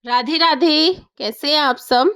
राधे राधे। कैसे हैं आप सब।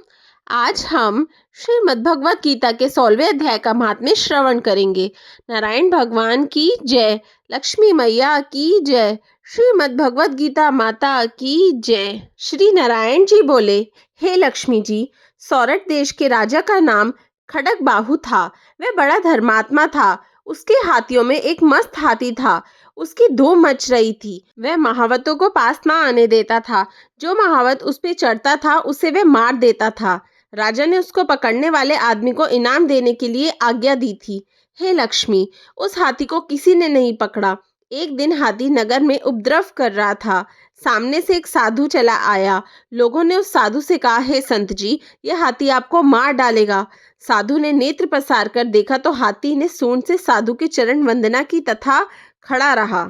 आज हम श्रीमद् भगवत गीता के 16वें अध्याय का महात्म्य श्रवण करेंगे। नारायण भगवान की जय, लक्ष्मी मैया की जय, श्रीमद् भगवत गीता माता की जय। श्री नारायण जी बोले, हे लक्ष्मी जी, सौरठ देश के राजा का नाम खड़ग बाहु था। वह बड़ा धर्मात्मा था। उसके हाथियों में एक मस्त हाथी था। उसकी धूम मच रही थी। वह महावतों को पास ना आने देता था। जो महावत उस पे चढ़ता था उसे वह मार देता था। राजा ने उसको पकड़ने वाले आदमी को इनाम देने के लिए आज्ञा दी थी। हे लक्ष्मी, उस हाथी को किसी ने नहीं पकड़ा। एक दिन हाथी नगर में उपद्रव कर रहा था। सामने से एक साधु चला आया। लोगों ने उस साधु से कहा, हे संत जी, यह हाथी आपको मार डालेगा। साधु ने नेत्र पसार कर देखा तो हाथी ने सूंड से साधु के चरण वंदना की तथा खड़ा रहा।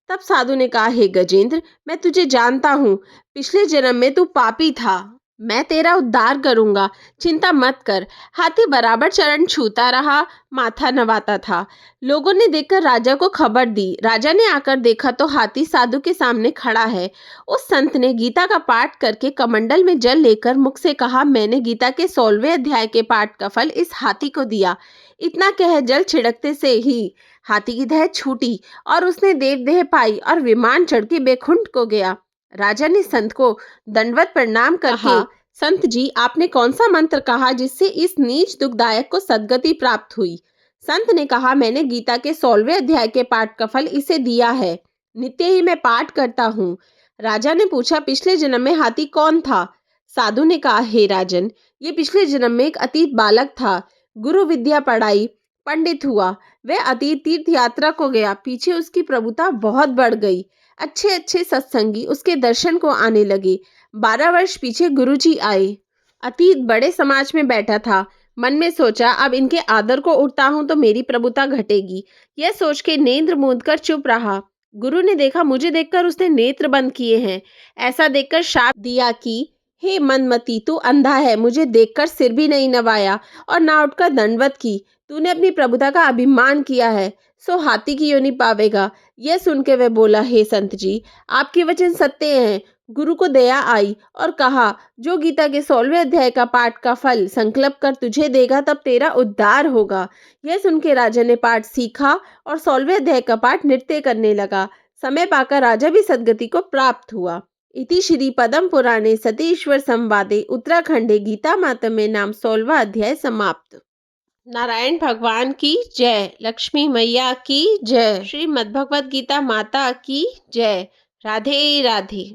तब साधु ने कहा, हे गजेंद्र, मैं तुझे जानता हूँ। पिछले जन्म में तू पापी था। मैं तेरा उद्धार करूंगा, चिंता मत कर। हाथी बराबर चरण छूता रहा, माथा नवाता था। लोगों ने देखकर राजा को खबर दी। राजा ने आकर देखा तो हाथी साधु के सामने खड़ा है। उस संत ने गीता का पाठ करके कमंडल में जल लेकर मुख से कहा, मैंने गीता के 16वें अध्याय के पाठ का फल इस हाथी को दिया। इतना कह जल छिड़कते से ही हाथी की देह छूटी और उसने देवदेह पाई और विमान चढ़ के बैकुंठ को गया। राजा ने संत को दंडवत प्रणाम करके कहा, संत जी, आपने कौन सा मंत्र कहा जिससे इस नीच दुखदायक को सद्गति प्राप्त हुई। संत ने कहा, मैंने गीता के 16वें अध्याय के पाठ का फल इसे दिया है। नित्य ही मैं पाठ करता हूँ। राजा ने पूछा, पिछले जन्म में हाथी कौन था। साधु ने कहा, हे राजन, ये पिछले जन्म में एक अतीत बालक था। गुरु विद्या पढ़ाई, पंडित हुआ। वह अतीत तीर्थ यात्रा को गया। पीछे उसकी प्रभुता बहुत बढ़ गई। अच्छे अच्छे सत्संगी उसके दर्शन को आने लगे। 12 वर्ष पीछे गुरुजी आए। अतीत बड़े समाज में बैठा था। मन में सोचा, अब इनके आदर को उठता हूं तो मेरी प्रभुता घटेगी। यह सोच के नेत्र मूंद कर चुप रहा। गुरु ने देखा, मुझे देखकर उसने नेत्र बंद किए हैं। ऐसा देखकर शाप दिया कि हे मनमती, तू अंधा है। मुझे देखकर सिर भी नहीं नवाया और ना उठकर दंडवत की। तूने अपनी प्रभुता का अभिमान किया है, सो हाथी की योनि पावेगा। यह सुन के वह बोला, हे संत जी, आपके वचन सत्य हैं। गुरु को दया आई और कहा, जो गीता के 16वें अध्याय का पाठ का फल संकल्प कर तुझे देगा तब तेरा उद्धार होगा। यह सुन के राजा ने पाठ सीखा और 16वें अध्याय का पाठ नृत्य करने लगा। समय पाकर राजा भी सद्गति को प्राप्त हुआ। इति श्री पद्म पुराणे सतीश्वर संवादे उत्तराखंडे गीता मातम्य नाम 16वां अध्याय समाप्त। नारायण भगवान की जय, लक्ष्मी मैया की जय, श्रीमद् भगवत गीता माता की जय। राधे राधे।